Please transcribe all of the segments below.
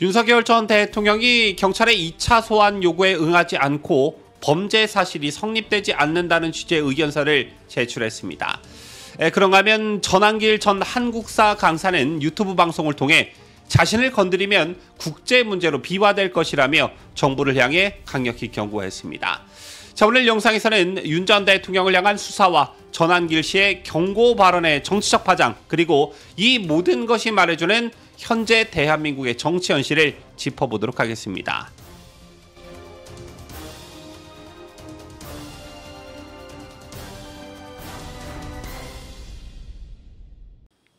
윤석열 전 대통령이 경찰의 2차 소환 요구에 응하지 않고 범죄 사실이 성립되지 않는다는 취지의 의견서를 제출했습니다. 그런가 하면 전한길 전 한국사 강사는 유튜브 방송을 통해 자신을 건드리면 국제 문제로 비화될 것이라며 정부를 향해 강력히 경고했습니다. 자, 오늘 영상에서는 윤 전 대통령을 향한 수사와 전한길 씨의 경고 발언의 정치적 파장, 그리고 이 모든 것이 말해주는 현재 대한민국의 정치 현실을 짚어보도록 하겠습니다.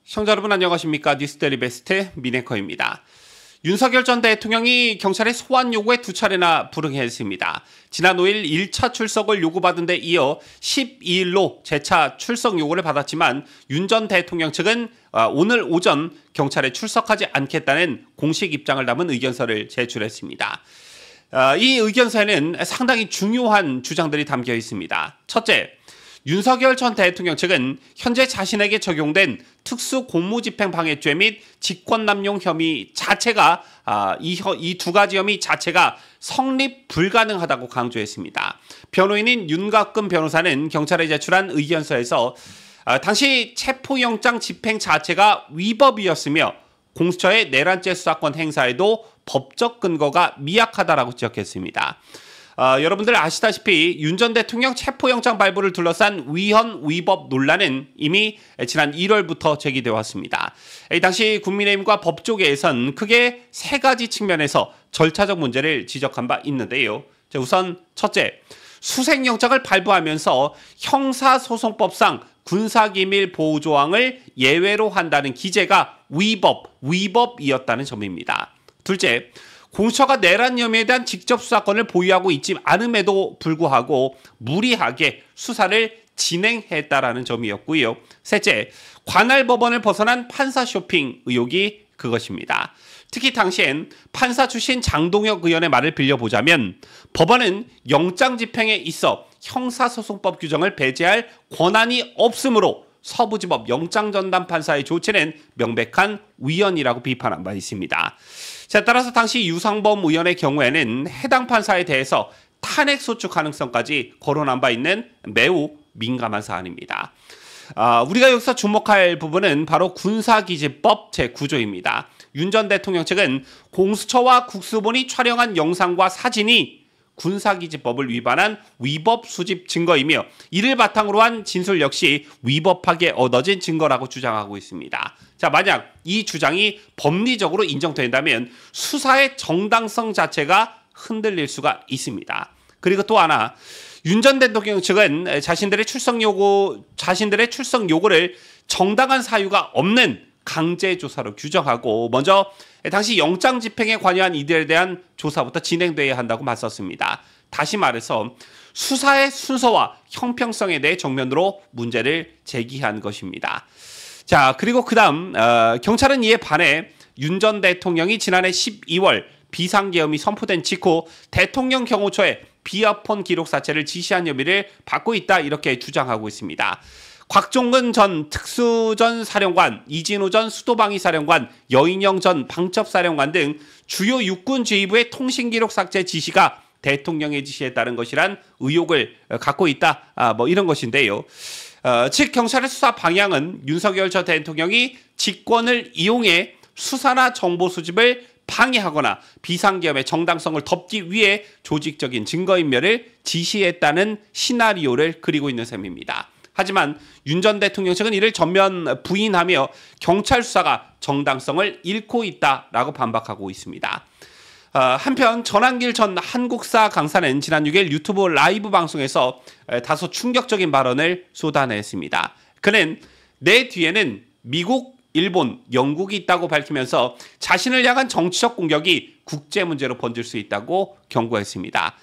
시청자 여러분 안녕하십니까? 뉴스데일리 베스트 미네커입니다. 윤석열 전 대통령이 경찰의 소환 요구에 2차례나 불응했습니다. 지난 5일 1차 출석을 요구받은 데 이어 12일로 재차 출석 요구를 받았지만 윤 전 대통령 측은 오늘 오전 경찰에 출석하지 않겠다는 공식 입장을 담은 의견서를 제출했습니다. 이 의견서에는 상당히 중요한 주장들이 담겨 있습니다. 첫째, 윤석열 전 대통령 측은 현재 자신에게 적용된 특수공무집행방해죄 및 직권남용 혐의 자체가 이 두 가지 혐의 자체가 성립 불가능하다고 강조했습니다. 변호인인 윤곽금 변호사는 경찰에 제출한 의견서에서 당시 체포영장 집행 자체가 위법이었으며 공수처의 내란죄 수사권 행사에도 법적 근거가 미약하다라고 지적했습니다. 여러분들 아시다시피 윤 전 대통령 체포영장 발부를 둘러싼 위헌 위법 논란은 이미 지난 1월부터 제기되어 왔습니다. 이 당시 국민의힘과 법조계에선 크게 세 가지 측면에서 절차적 문제를 지적한 바 있는데요. 우선 첫째, 수색영장을 발부하면서 형사소송법상 군사기밀 보호 조항을 예외로 한다는 기재가 위법이었다는 점입니다. 둘째, 공수처가 내란 혐의에 대한 직접 수사권을 보유하고 있지 않음에도 불구하고 무리하게 수사를 진행했다라는 점이었고요. 셋째, 관할 법원을 벗어난 판사 쇼핑 의혹이 그것입니다. 특히 당시엔 판사 출신 장동혁 의원의 말을 빌려보자면 법원은 영장 집행에 있어 형사소송법 규정을 배제할 권한이 없으므로 서부지법 영장전담 판사의 조치는 명백한 위헌이라고 비판한 바 있습니다. 자, 따라서 당시 유상범 의원의 경우에는 해당 판사에 대해서 탄핵 소추 가능성까지 거론한 바 있는 매우 민감한 사안입니다. 우리가 여기서 주목할 부분은 바로 군사기지법 제9조입니다. 윤 전 대통령 측은 공수처와 국수본이 촬영한 영상과 사진이 군사기지법을 위반한 위법 수집 증거이며 이를 바탕으로 한 진술 역시 위법하게 얻어진 증거라고 주장하고 있습니다. 자, 만약 이 주장이 법리적으로 인정된다면 수사의 정당성 자체가 흔들릴 수가 있습니다. 그리고 또 하나, 윤 전 대통령 측은 자신들의 출석 요구를 정당한 사유가 없는 강제 조사로 규정하고 먼저 당시 영장 집행에 관여한 이들에 대한 조사부터 진행돼야 한다고 맞섰습니다. 다시 말해서 수사의 순서와 형평성에 대해 정면으로 문제를 제기한 것입니다. 자, 그리고 그다음 경찰은 이에 반해 윤 전 대통령이 지난해 12월 비상계엄이 선포된 직후 대통령 경호처에 비아폰 기록 사체를 지시한 혐의를 받고 있다, 이렇게 주장하고 있습니다. 곽종근 전 특수전 사령관, 이진우 전 수도방위 사령관, 여인영 전 방첩사령관 등 주요 육군 지휘부의 통신기록 삭제 지시가 대통령의 지시에 따른 것이란 의혹을 갖고 있다, 이런 것인데요. 즉 경찰의 수사 방향은 윤석열 전 대통령이 직권을 이용해 수사나 정보 수집을 방해하거나 비상계엄의 정당성을 덮기 위해 조직적인 증거인멸을 지시했다는 시나리오를 그리고 있는 셈입니다. 하지만 윤 전 대통령 측은 이를 전면 부인하며 경찰 수사가 정당성을 잃고 있다라고 반박하고 있습니다. 한편 전한길 전 한국사 강사는 지난 6일 유튜브 라이브 방송에서 다소 충격적인 발언을 쏟아냈습니다. 그는 내 뒤에는 미국, 일본, 영국이 있다고 밝히면서 자신을 향한 정치적 공격이 국제 문제로 번질 수 있다고 경고했습니다.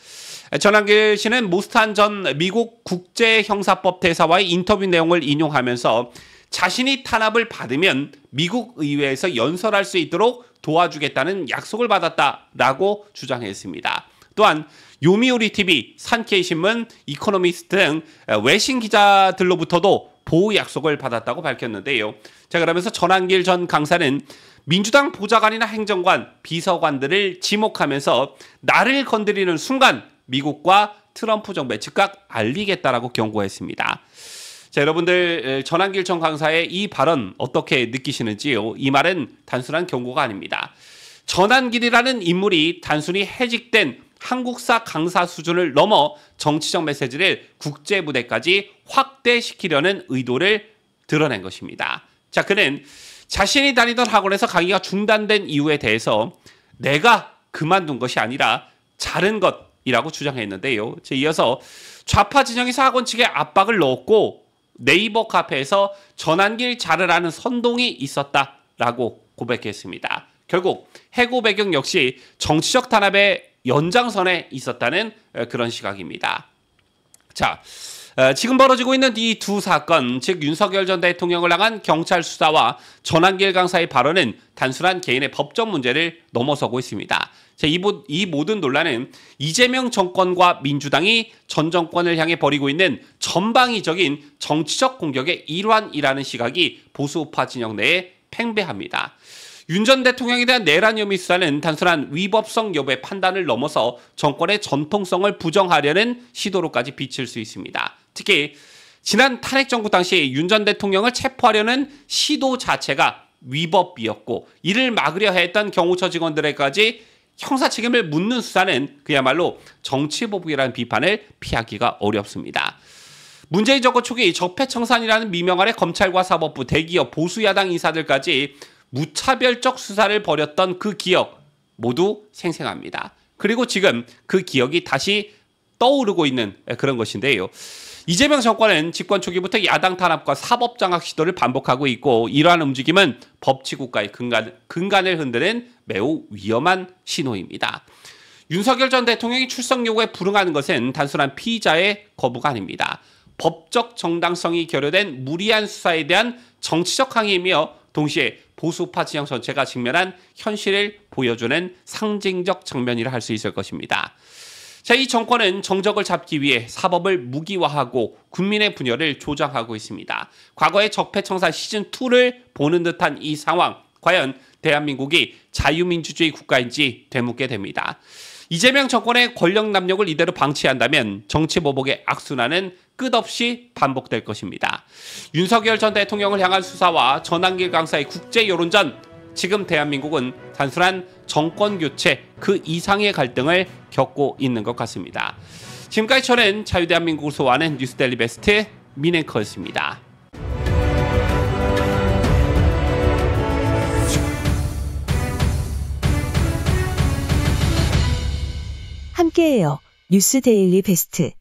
전한길 씨는 모스탄 전 미국 국제형사법 대사와의 인터뷰 내용을 인용하면서 자신이 탄압을 받으면 미국 의회에서 연설할 수 있도록 도와주겠다는 약속을 받았다라고 주장했습니다. 또한 요미우리 TV, 산케이신문, 이코노미스트 등 외신 기자들로부터도 보호 약속을 받았다고 밝혔는데요. 자, 그러면서 전한길 전 강사는 민주당 보좌관이나 행정관, 비서관들을 지목하면서 나를 건드리는 순간 미국과 트럼프 정부에 즉각 알리겠다라고 경고했습니다. 자, 여러분들 전한길 전 강사의 이 발언 어떻게 느끼시는지요? 이 말은 단순한 경고가 아닙니다. 전한길이라는 인물이 단순히 해직된 한국사 강사 수준을 넘어 정치적 메시지를 국제 무대까지 확대시키려는 의도를 드러낸 것입니다. 자, 그는 자신이 다니던 학원에서 강의가 중단된 이유에 대해서 내가 그만둔 것이 아니라 자른 것이라고 주장했는데요. 이어서 좌파 진영에서 학원 측에 압박을 넣었고 네이버 카페에서 전한길 자르라는 선동이 있었다라고 고백했습니다. 결국 해고 배경 역시 정치적 탄압의 연장선에 있었다는 그런 시각입니다. 자, 지금 벌어지고 있는 이 두 사건, 즉 윤석열 전 대통령을 향한 경찰 수사와 전한길 강사의 발언은 단순한 개인의 법적 문제를 넘어서고 있습니다. 자, 이 모든 논란은 이재명 정권과 민주당이 전 정권을 향해 벌이고 있는 전방위적인 정치적 공격의 일환이라는 시각이 보수우파 진영 내에 팽배합니다. 윤 전 대통령에 대한 내란 혐의 수사는 단순한 위법성 여부의 판단을 넘어서 정권의 전통성을 부정하려는 시도로까지 비칠 수 있습니다. 특히 지난 탄핵 정부 당시 윤 전 대통령을 체포하려는 시도 자체가 위법이었고 이를 막으려 했던 경호처 직원들에게까지 형사 책임을 묻는 수사는 그야말로 정치보복이라는 비판을 피하기가 어렵습니다. 문재인 정권 초기 적폐청산이라는 미명 아래 검찰과 사법부, 대기업, 보수야당 인사들까지 무차별적 수사를 벌였던 그 기억 모두 생생합니다. 그리고 지금 그 기억이 다시 떠오르고 있는 그런 것인데요. 이재명 정권은 집권 초기부터 야당 탄압과 사법 장악 시도를 반복하고 있고 이러한 움직임은 법치국가의 근간을 흔드는 매우 위험한 신호입니다. 윤석열 전 대통령이 출석 요구에 불응하는 것은 단순한 피의자의 거부가 아닙니다. 법적 정당성이 결여된 무리한 수사에 대한 정치적 항의이며 동시에 보수파 진영 전체가 직면한 현실을 보여주는 상징적 장면이라 할 수 있을 것입니다. 자, 이 정권은 정적을 잡기 위해 사법을 무기화하고 국민의 분열을 조장하고 있습니다. 과거의 적폐청산 시즌2를 보는 듯한 이 상황, 과연 대한민국이 자유민주주의 국가인지 되묻게 됩니다. 이재명 정권의 권력 남용을 이대로 방치한다면 정치보복의 악순환은 끝없이 반복될 것입니다. 윤석열 전 대통령을 향한 수사와 전한길 강사의 국제 여론전, 지금 대한민국은 단순한 정권 교체 그 이상의 갈등을 겪고 있는 것 같습니다. 지금까지 저는 자유대한민국을 소화하는 뉴스데일리 베스트 민앵커였습니다. 함께해요. 뉴스데일리 베스트.